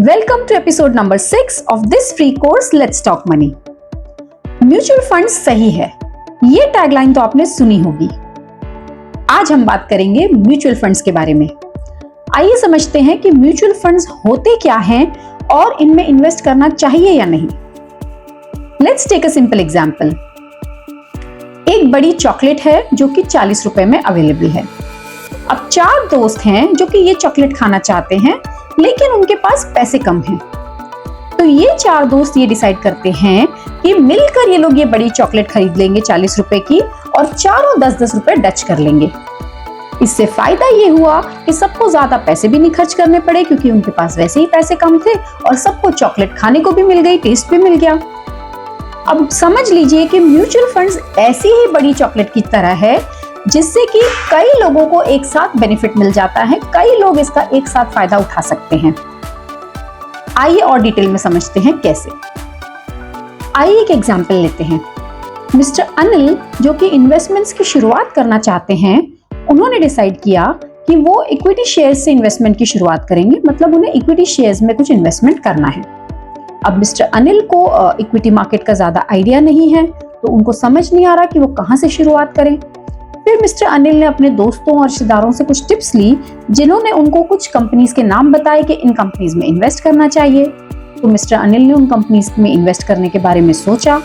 Welcome to episode number 6 of this free course Let's Talk Money. Mutual funds सही है, ये tagline तो आपने सुनी होगी। आज हम बात करेंगे म्यूचुअल फंड्स के बारे में। आइए समझते हैं कि म्यूचुअल फंड्स होते क्या हैं और इनमें इन्वेस्ट करना चाहिए या नहीं। Let's take a simple example. एक बड़ी चॉकलेट है जो कि 40 रुपए में अवेलेबल है। अब 4 दोस्त हैं जो कि ये चॉकलेट खाना चाहते हैं, लेकिन उनके पास पैसे कम हैं। तो ये 4 दोस्त ये डिसाइड करते हैं कि मिलकर ये लोग ये बड़ी चॉकलेट खरीद लेंगे 40 रुपए की और चारों 10-10 रुपए डच कर लेंगे। इससे फायदा ये हुआ कि सबको ज्यादा पैसे भी नहीं खर्च करने पड़े, क्योंकि उनके पास वैसे ही पैसे कम थे और सबको चॉकलेट खाने को भी मिल गई, टेस्ट भी मिल गया। अब समझ लीजिए कि म्यूचुअल फंड्स ऐसी ही बड़ी चॉकलेट की तरह है जिससे कि कई लोगों को एक साथ बेनिफिट मिल जाता है, कई लोग इसका एक साथ फायदा उठा सकते हैं। आइए और डिटेल में समझते हैं कैसे। आइए एक एग्जांपल लेते हैं। मिस्टर अनिल जो कि इन्वेस्टमेंट्स की शुरुआत करना चाहते हैं, उन्होंने डिसाइड किया कि वो इक्विटी शेयर्स से इन्वेस्टमेंट की शुरुआत करेंगे, मतलब उन्हें इक्विटी शेयर्स में कुछ इन्वेस्टमेंट करना है। अब मिस्टर अनिल को इक्विटी मार्केट का ज्यादा आइडिया नहीं है, तो उनको समझ नहीं आ रहा कि वो कहां से शुरुआत करें। फिर मिस्टर अनिल ने अपने दोस्तों और रिश्तेदारों से कुछ टिप्स ली, जिन्होंने उनको कुछ कंपनीज के नाम बताए कि इन कंपनीज में इन्वेस्ट करना चाहिए। तो मिस्टर अनिल ने उन कंपनीज में इन्वेस्ट करने के बारे में सोचा।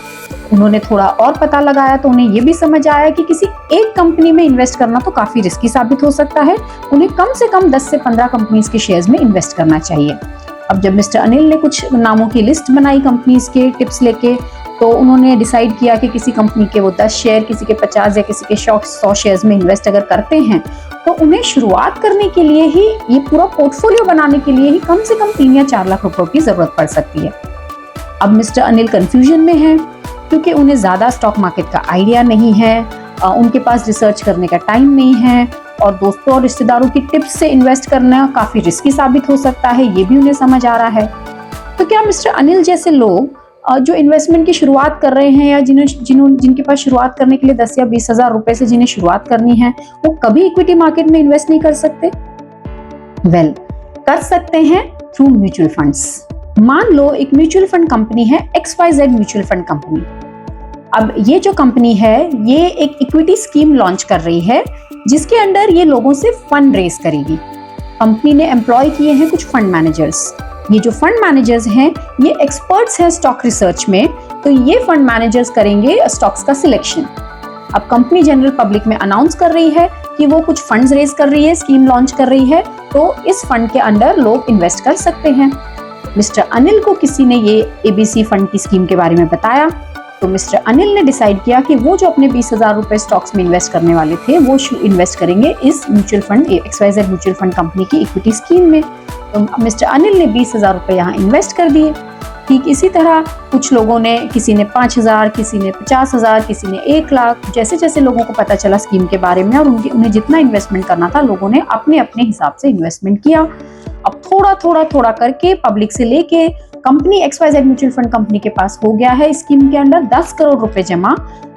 उन्होंने थोड़ा और पता लगाया तो उन्हें ये भी समझ आया कि किसी एक कंपनी में इन्वेस्ट करना तो काफी रिस्की साबित हो सकता है। उन्हें कम से कम 10 से 15 कंपनीज के शेयर्स में इन्वेस्ट करना चाहिए। अब जब मिस्टर अनिल ने कुछ नामों की लिस्ट बनाई कंपनीज के टिप्स लेके, तो उन्होंने डिसाइड किया कि किसी कंपनी के वो 10 शेयर, किसी के 50 या किसी के 100 शेयर्स में इन्वेस्ट अगर करते हैं तो उन्हें शुरुआत करने के लिए ही, ये पूरा पोर्टफोलियो बनाने के लिए ही कम से कम 3 या 4 लाख रुपए की जरूरत पड़ सकती है। अब मिस्टर अनिल कंफ्यूजन में है, क्योंकि उन्हें ज्यादा स्टॉक मार्केट का आइडिया नहीं है, उनके पास रिसर्च करने का टाइम नहीं है और दोस्तों और रिश्तेदारों की टिप्स से इन्वेस्ट करना काफी रिस्की साबित हो सकता है, ये भी उन्हें समझ आ रहा है। तो क्या मिस्टर अनिल जैसे लोग जो इन्वेस्टमेंट की शुरुआत कर रहे हैं या जिनके पास शुरुआत करने के लिए 10 या 20 हजार रुपए से जिन्हें शुरुआत करनी है, वो कभी इक्विटी मार्केट में इन्वेस्ट नहीं कर सकते? वेल, कर सकते हैं थ्रू म्यूचुअल फंड्स। मान लो एक म्यूचुअल फंड कंपनी है XYZ म्यूचुअल फंड कंपनी। अब ये जो कंपनी है, ये एक इक्विटी स्कीम लॉन्च कर रही है जिसके अंडर ये लोगों से फंड रेज करेगी। कंपनी ने एम्प्लॉय किए हैं कुछ फंड मैनेजर्स। ये जो फंड मैनेजर्स हैं, ये एक्सपर्ट्स हैं स्टॉक रिसर्च में, तो ये फंड मैनेजर्स करेंगे स्टॉक्स का सिलेक्शन। अब कंपनी जनरल पब्लिक में अनाउंस कर रही है कि वो कुछ फंड्स रेज कर रही है, स्कीम लॉन्च कर रही है, तो इस फंड के अंडर लोग इन्वेस्ट कर सकते हैं। मिस्टर अनिल को किसी ने ये ABC फंड की स्कीम के बारे में बताया, तो मिस्टर अनिल ने डिसाइड किया कि वो जो अपने 20,000 रुपए स्टॉक्स में इन्वेस्ट करने वाले थे, वो इन्वेस्ट करेंगे इस mutual fund XYZ mutual fund company की इक्विटी स्कीम में। तो मिस्टर अनिल ने 20,000 रुपए यहाँ इन्वेस्ट कर दिए। ठीक इसी तरह कुछ लोगों ने, किसी ने 5,000, किसी ने 50,000, किसी ने 1 लाख, जैसे जैसे लोगों को पता चला स्कीम के बारे में और उन्हें जितना इन्वेस्टमेंट करना था, लोगों ने अपने अपने हिसाब से इन्वेस्टमेंट किया। अब थोड़ा करके पब्लिक से लेके company XYZ mutual fund company के पास हो गया है स्कीम के अंडर 10 करोड़ रुपए जमा,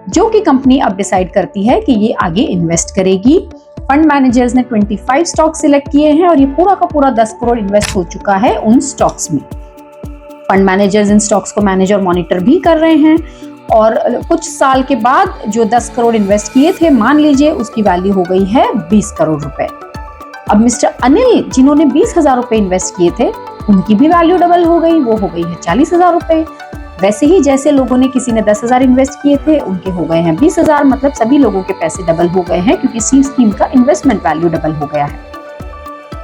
जो कि कंपनी अब डिसाइड करती है कि ये आगे इन्वेस्ट करेगी। फंड मैनेजर्स ने 25 स्टॉक सिलेक्ट किए हैं और ये पूरा का पूरा 10 करोड़ इन्वेस्ट हो चुका है उन स्टॉक्स में। फंड मैनेजर्स इन स्टॉक्स को मैनेज और मॉनिटर भी कर रहे हैं और कुछ साल के बाद जो 10 करोड़ इन्वेस्ट किए थे, मान लीजिए उसकी वैल्यू हो गई है 20 करोड़ रुपए। अब मिस्टर अनिल जिन्होंने 20,000 रुपए इन्वेस्ट किए थे, उनकी भी वैल्यू डबल हो गई, वो हो गई है 40,000 रुपए। वैसे ही जैसे लोगों ने, किसी ने 10,000 इन्वेस्ट किए थे, उनके हो गए हैं 20,000, मतलब सभी लोगों के पैसे डबल हो गए हैं, क्योंकि सी स्कीम का इन्वेस्टमेंट वैल्यू डबल हो गया है।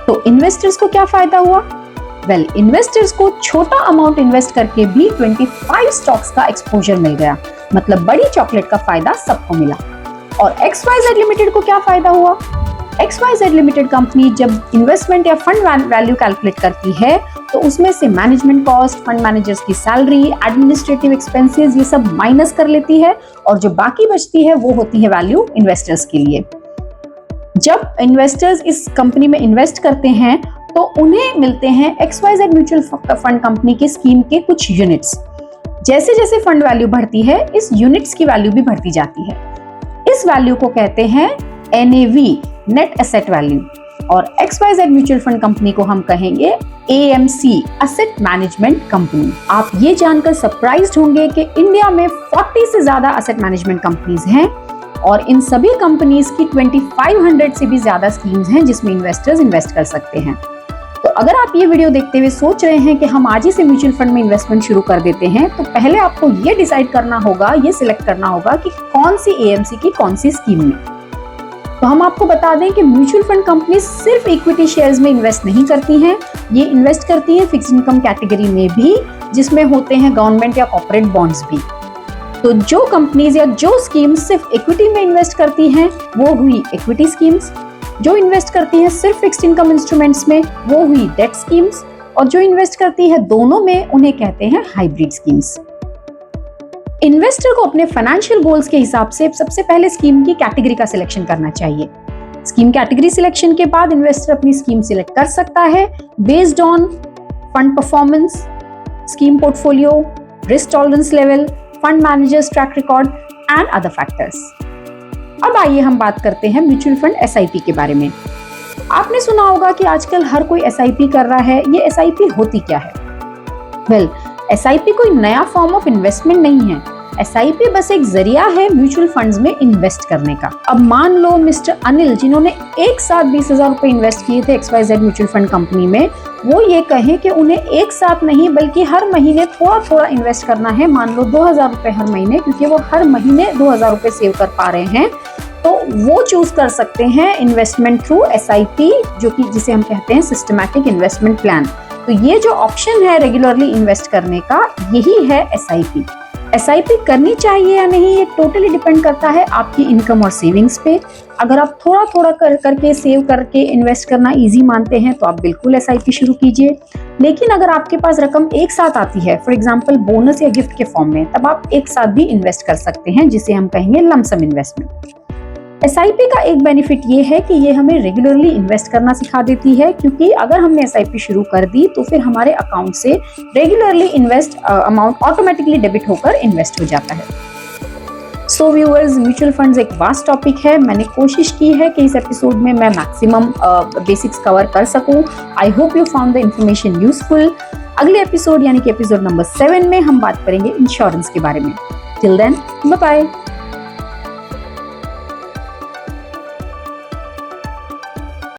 तो इन्वेस्टर्स को क्या फायदा हुआ? वेल, इन्वेस्टर्स को छोटा अमाउंट इन्वेस्ट करके भी 25 स्टॉक्स का एक्सपोजर मिल गया, मतलब बड़ी चॉकलेट का फायदा सबको मिला। और XYZ लिमिटेड को क्या फायदा हुआ? XYZ लिमिटेड कंपनी जब इन्वेस्टमेंट या फंड वैल्यू कैलकुलेट करती है, तो उसमें से मैनेजमेंट कॉस्ट, फंड मैनेजर्स की सैलरी, एडमिनिस्ट्रेटिव एक्सपेंसेस, ये सब माइनस कर लेती है और जो बाकी बचती है वो होती है वैल्यू इन्वेस्टर्स के लिए। जब इन्वेस्टर्स इस कंपनी में इन्वेस्ट करते हैं तो उन्हें मिलते हैं XYZ म्यूचुअल फंड कंपनी की स्कीम के कुछ यूनिट्स। जैसे जैसे फंड वैल्यू बढ़ती है, इस यूनिट्स की वैल्यू भी बढ़ती जाती है। इस वैल्यू को कहते हैं NAV, नेट एसेट वैल्यू। और XYZ म्यूचुअल फंड कंपनी को हम कहेंगे AMC असेट मैनेजमेंट कंपनी। आप ये जानकर सरप्राइज्ड होंगे कि इंडिया में 40 से ज्यादा असेट मैनेजमेंट कंपनीज हैं और इन सभी कंपनीज की 2500 से भी ज्यादा स्कीम्स हैं जिसमें इन्वेस्टर्स इन्वेस्ट कर सकते हैं। तो अगर आप ये वीडियो देखते हुए सोच रहे हैं कि हम आज ही से म्यूचुअल फंड में इन्वेस्टमेंट शुरू कर देते हैं, तो पहले आपको ये डिसाइड करना होगा, ये सिलेक्ट करना होगा कि कौन सी AMC की कौन सी स्कीम में। तो हम आपको बता दें कि म्यूचुअल फंड कंपनी सिर्फ इक्विटी शेयर्स में इन्वेस्ट नहीं करती हैं, ये इन्वेस्ट करती हैं फिक्स्ड इनकम कैटेगरी में भी, जिसमें होते हैं गवर्नमेंट या कॉर्पोरेट बॉन्ड्स भी। तो जो कंपनीज या जो स्कीम्स सिर्फ इक्विटी में इन्वेस्ट करती हैं वो हुई इक्विटी स्कीम्स, जो इन्वेस्ट करती हैं सिर्फ फिक्स्ड इनकम इंस्ट्रूमेंट्स में वो हुई डेट स्कीम्स, और जो इन्वेस्ट करती है दोनों में उन्हें कहते हैं हाइब्रिड स्कीम्स। इन्वेस्टर को अपने फाइनेंशियल गोल्स के हिसाब से सबसे पहले स्कीम की कैटेगरी का सिलेक्शन करना चाहिए। स्कीम कैटेगरी सिलेक्शन के बाद इन्वेस्टर अपनी स्कीम सिलेक्ट कर सकता है based on fund performance, scheme portfolio, risk tolerance level, fund managers track record and other factors. अब आइए हम बात करते हैं म्यूचुअल फंड SIP के बारे में। आपने सुना होगा कि आजकल हर कोई SIP कर रहा है। ये SIP होती क्या है? वेल, SIP कोई नया फॉर्म ऑफ इन्वेस्टमेंट नहीं है। SIP बस एक जरिया है म्यूचुअल फंड्स में इन्वेस्ट करने का। अब मान लो मिस्टर अनिल, जिन्होंने एक साथ 20,000 रुपए इन्वेस्ट किए थे XYZ म्यूचुअल फंड कंपनी में, वो ये कहें कि उन्हें एक साथ नहीं बल्कि हर महीने थोड़ा थोड़ा इन्वेस्ट करना है, मान लो 2,000 रुपए हर महीने, क्योंकि वो हर महीने 2,000 रुपए सेव कर पा रहे हैं, तो वो चूज कर सकते हैं इन्वेस्टमेंट थ्रू SIP, जो कि जिसे हम कहते हैं सिस्टमैटिक इन्वेस्टमेंट प्लान। तो ये जो ऑप्शन है रेगुलरली इन्वेस्ट करने का, यही है SIP। SIP करनी चाहिए या नहीं, ये टोटली डिपेंड करता है आपकी इनकम और सेविंग्स पे। अगर आप थोड़ा थोड़ा करके सेव करके इन्वेस्ट करना इजी मानते हैं तो आप बिल्कुल SIP शुरू कीजिए। लेकिन अगर आपके पास रकम एक साथ आती है, फॉर एग्जांपल बोनस या गिफ्ट के फॉर्म में, तब आप एक साथ भी इन्वेस्ट कर सकते हैं, जिसे हम कहेंगे लमसम इन्वेस्टमेंट। SIP का एक बेनिफिट ये है कि ये हमें रेगुलरली इन्वेस्ट करना सिखा देती है, क्योंकि अगर हमने SIP शुरू कर दी तो फिर हमारे अकाउंट से regularly invest amount automatically debit होकर इन्वेस्ट हो जाता है। सो व्यूअर्स, म्यूचुअल फंड्स एक वास्ट टॉपिक है। मैंने कोशिश की है कि इस एपिसोड में मैं मैक्सिमम बेसिक्स कवर कर सकूं। I hope you found the information useful. अगले एपिसोड यानी कि एपिसोड नंबर 7 में हम बात करेंगे इंश्योरेंस के बारे में। Till then, bye bye.